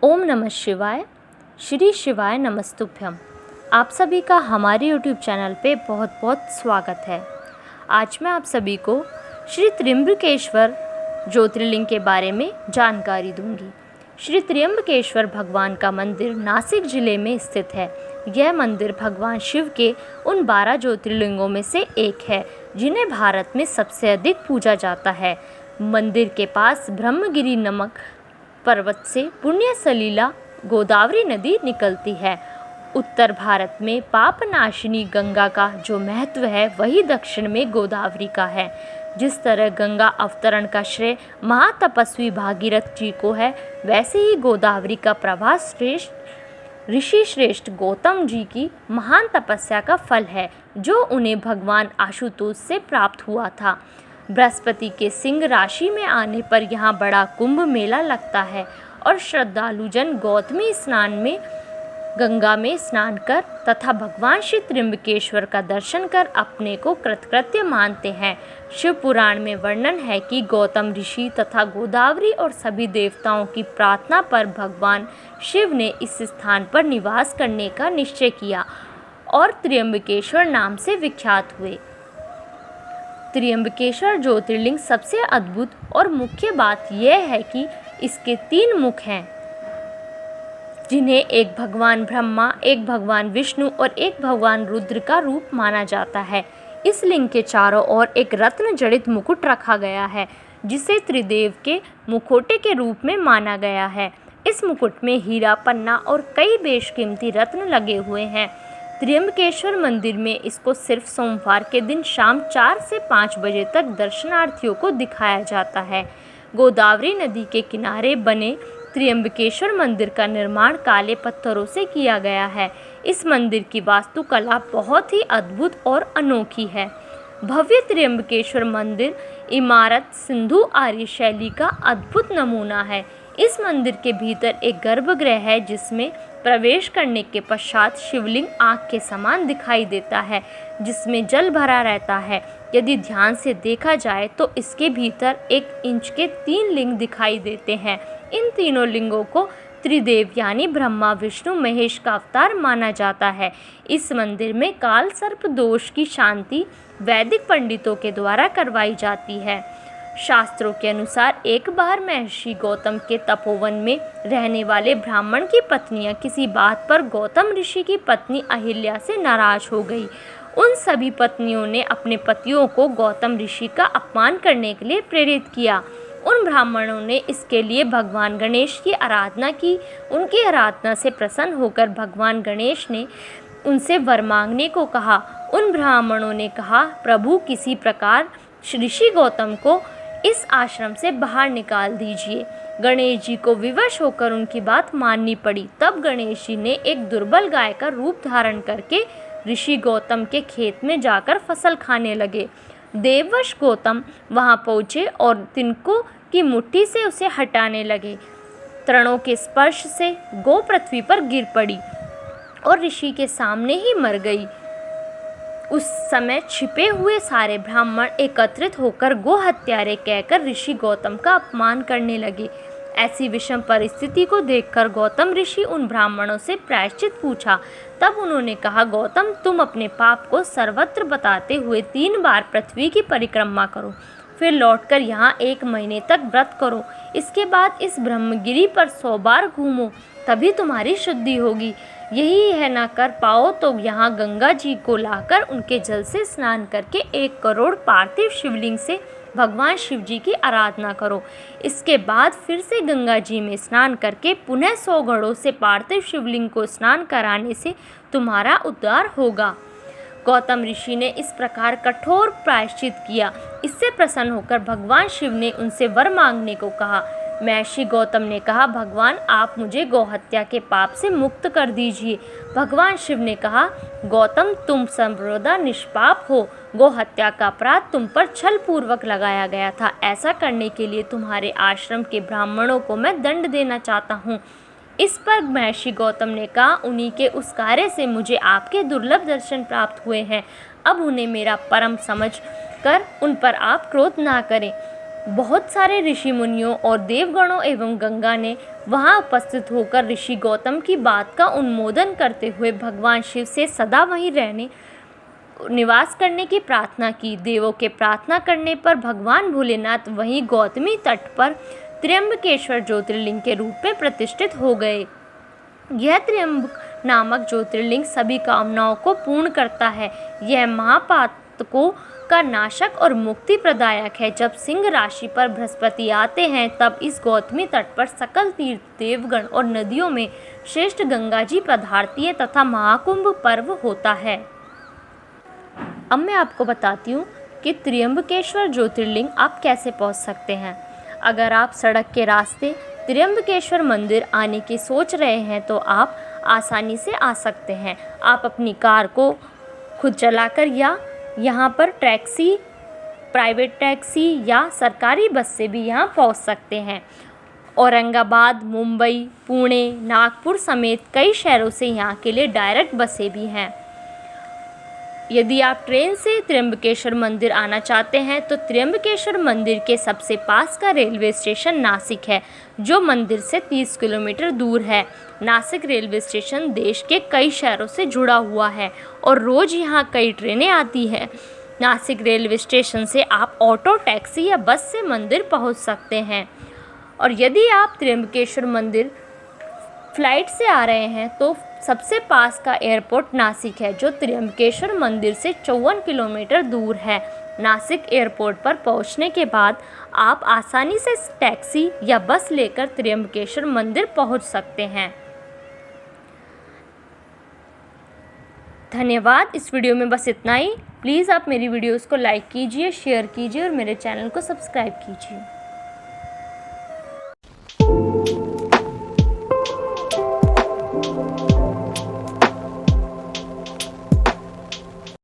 ओम नमः शिवाय। श्री शिवाय नमस्तुभ्यम। आप सभी का हमारे YouTube चैनल पे बहुत बहुत स्वागत है। आज मैं आप सभी को श्री त्र्यंबकेश्वर ज्योतिर्लिंग के बारे में जानकारी दूंगी। श्री त्र्यंबकेश्वर भगवान का मंदिर नासिक जिले में स्थित है। यह मंदिर भगवान शिव के उन 12 ज्योतिर्लिंगों में से एक है जिन्हें भारत में सबसे अधिक पूजा जाता है। मंदिर के पास ब्रह्मगिरि नमक पर्वत से पुण्य सलीला गोदावरी नदी निकलती है। उत्तर भारत में पापनाशिनी गंगा का जो महत्व है वही दक्षिण में गोदावरी का है। जिस तरह गंगा अवतरण का श्रेय महातपस्वी भागीरथ जी को है, वैसे ही गोदावरी का प्रवाह ऋषि श्रेष्ठ गौतम जी की महान तपस्या का फल है, जो उन्हें भगवान आशुतोष से प्राप्त हुआ था। बृहस्पति के सिंह राशि में आने पर यहाँ बड़ा कुंभ मेला लगता है और श्रद्धालुजन गौतमी स्नान में गंगा में स्नान कर तथा भगवान श्री त्र्यंबकेश्वर का दर्शन कर अपने को कृतकृत्य मानते हैं। शिव पुराण में वर्णन है कि गौतम ऋषि तथा गोदावरी और सभी देवताओं की प्रार्थना पर भगवान शिव ने इस स्थान पर निवास करने का निश्चय किया और त्र्यंबकेश्वर नाम से विख्यात हुए। त्र्यंबकेश्वर ज्योतिर्लिंग सबसे अद्भुत और मुख्य बात यह है कि इसके 3 मुख हैं, जिन्हें एक भगवान ब्रह्मा, एक भगवान विष्णु और एक भगवान रुद्र का रूप माना जाता है। इस लिंग के चारों ओर एक रत्न जड़ित मुकुट रखा गया है, जिसे त्रिदेव के मुखौटे के रूप में माना गया है। इस मुकुट में हीरा, पन्ना और कई बेशकीमती रत्न लगे हुए हैं। त्र्यंबकेश्वर मंदिर में इसको सिर्फ सोमवार के दिन शाम 4 से 5 बजे तक दर्शनार्थियों को दिखाया जाता है। गोदावरी नदी के किनारे बने त्र्यंबकेश्वर मंदिर का निर्माण काले पत्थरों से किया गया है। इस मंदिर की वास्तुकला बहुत ही अद्भुत और अनोखी है। भव्य त्र्यंबकेश्वर मंदिर इमारत सिंधु आर्य शैली का अद्भुत नमूना है। इस मंदिर के भीतर एक गर्भगृह है, जिसमें प्रवेश करने के पश्चात शिवलिंग आँख के समान दिखाई देता है, जिसमें जल भरा रहता है। यदि ध्यान से देखा जाए तो इसके भीतर 1 इंच के 3 लिंग दिखाई देते हैं। इन तीनों लिंगों को त्रिदेव यानी ब्रह्मा, विष्णु, महेश का अवतार माना जाता है। इस मंदिर में काल सर्प दोष की शांति वैदिक पंडितों के द्वारा करवाई जाती है। शास्त्रों के अनुसार एक बार महर्षि गौतम के तपोवन में रहने वाले ब्राह्मण की पत्नियां किसी बात पर गौतम ऋषि की पत्नी अहिल्या से नाराज हो गई। उन सभी पत्नियों ने अपने पतियों को गौतम ऋषि का अपमान करने के लिए प्रेरित किया। उन ब्राह्मणों ने इसके लिए भगवान गणेश की आराधना की। उनकी आराधना से प्रसन्न होकर भगवान गणेश ने उनसे वर मांगने को कहा। उन ब्राह्मणों ने कहा, प्रभु किसी प्रकार ऋषि गौतम को इस आश्रम से बाहर निकाल दीजिए। गणेश जी को विवश होकर उनकी बात माननी पड़ी। तब गणेश जी ने एक दुर्बल गाय का रूप धारण करके ऋषि गौतम के खेत में जाकर फसल खाने लगे। देववश गौतम वहां पहुंचे और तिनकों की मुट्ठी से उसे हटाने लगे। तृणों के स्पर्श से गौ पृथ्वी पर गिर पड़ी और ऋषि के सामने ही मर गई। उस समय छिपे हुए सारे ब्राह्मण एकत्रित होकर गो हत्यारे कहकर ऋषि गौतम का अपमान करने लगे। ऐसी विषम परिस्थिति को देखकर गौतम ऋषि उन ब्राह्मणों से प्रायश्चित पूछा। तब उन्होंने कहा, गौतम तुम अपने पाप को सर्वत्र बताते हुए 3 बार पृथ्वी की परिक्रमा करो, फिर लौटकर यहाँ 1 महीने तक व्रत करो। इसके बाद इस ब्रह्मगिरि पर 100 बार घूमो, तभी तुम्हारी शुद्धि होगी। यही है ना कर पाओ तो यहाँ गंगा जी को लाकर उनके जल से स्नान करके 1 करोड़ पार्थिव शिवलिंग से भगवान शिव जी की आराधना करो। इसके बाद फिर से गंगा जी में स्नान करके पुनः 100 घड़ों से पार्थिव शिवलिंग को स्नान कराने से तुम्हारा उद्धार होगा। गौतम ऋषि ने इस प्रकार कठोर प्रायश्चित किया। इससे प्रसन्न होकर भगवान शिव ने उनसे वर मांगने को कहा। महर्षि गौतम ने कहा, भगवान आप मुझे गौहत्या के पाप से मुक्त कर दीजिए। भगवान शिव ने कहा, गौतम तुम सर्वदा निष्पाप हो। गौहत्या का अपराध तुम पर छल पूर्वक लगाया गया था। ऐसा करने के लिए तुम्हारे आश्रम के ब्राह्मणों को मैं दंड देना चाहता हूँ। इस पर महर्षि गौतम ने कहा, उन्हीं के उस कार्य से मुझे आपके दुर्लभ दर्शन प्राप्त हुए हैं। अब उन्हें मेरा परम समझ कर उन पर आप क्रोध ना करें। बहुत सारे ऋषि मुनियों और देवगणों एवं गंगा ने वहां उपस्थित होकर ऋषि गौतम की बात का अनुमोदन करते हुए भगवान शिव से सदा वहीं रहने निवास करने की प्रार्थना की। देवों के प्रार्थना करने पर भगवान भोलेनाथ वहीं गौतमी तट पर त्र्यंबकेश्वर ज्योतिर्लिंग के रूप में प्रतिष्ठित हो गए। यह त्र्यंबक नामक ज्योतिर्लिंग सभी कामनाओं को पूर्ण करता है। यह महापातकों का नाशक और मुक्ति प्रदायक है। जब सिंह राशि पर बृहस्पति आते हैं तब इस गौतमी तट पर सकल तीर्थ, देवगण और नदियों में श्रेष्ठ गंगा जी पधारती है तथा महाकुंभ पर्व होता है। अब मैं आपको बताती हूँ कि त्र्यंबकेश्वर ज्योतिर्लिंग आप कैसे पहुँच सकते हैं। अगर आप सड़क के रास्ते त्र्यंबकेश्वर मंदिर आने की सोच रहे हैं तो आप आसानी से आ सकते हैं। आप अपनी कार को खुद चलाकर या यहाँ पर टैक्सी, प्राइवेट टैक्सी या सरकारी बस से भी यहाँ पहुँच सकते हैं। औरंगाबाद, मुंबई, पुणे, नागपुर समेत कई शहरों से यहाँ के लिए डायरेक्ट बसें भी हैं। यदि आप ट्रेन से त्र्यंबकेश्वर मंदिर आना चाहते हैं तो त्र्यंबकेश्वर मंदिर के सबसे पास का रेलवे स्टेशन नासिक है, जो मंदिर से 30 किलोमीटर दूर है। नासिक रेलवे स्टेशन देश के कई शहरों से जुड़ा हुआ है और रोज़ यहाँ कई ट्रेनें आती हैं। नासिक रेलवे स्टेशन से आप ऑटो, टैक्सी या बस से मंदिर पहुँच सकते हैं। और यदि आप त्र्यंबकेश्वर मंदिर फ्लाइट से आ रहे हैं तो सबसे पास का एयरपोर्ट नासिक है, जो त्र्यंबकेश्वर मंदिर से 54 किलोमीटर दूर है। नासिक एयरपोर्ट पर पहुंचने के बाद आप आसानी से टैक्सी या बस लेकर त्र्यंबकेश्वर मंदिर पहुंच सकते हैं। धन्यवाद। इस वीडियो में बस इतना ही। प्लीज़ आप मेरी वीडियोस को लाइक कीजिए, शेयर कीजिए और मेरे चैनल को सब्सक्राइब कीजिए।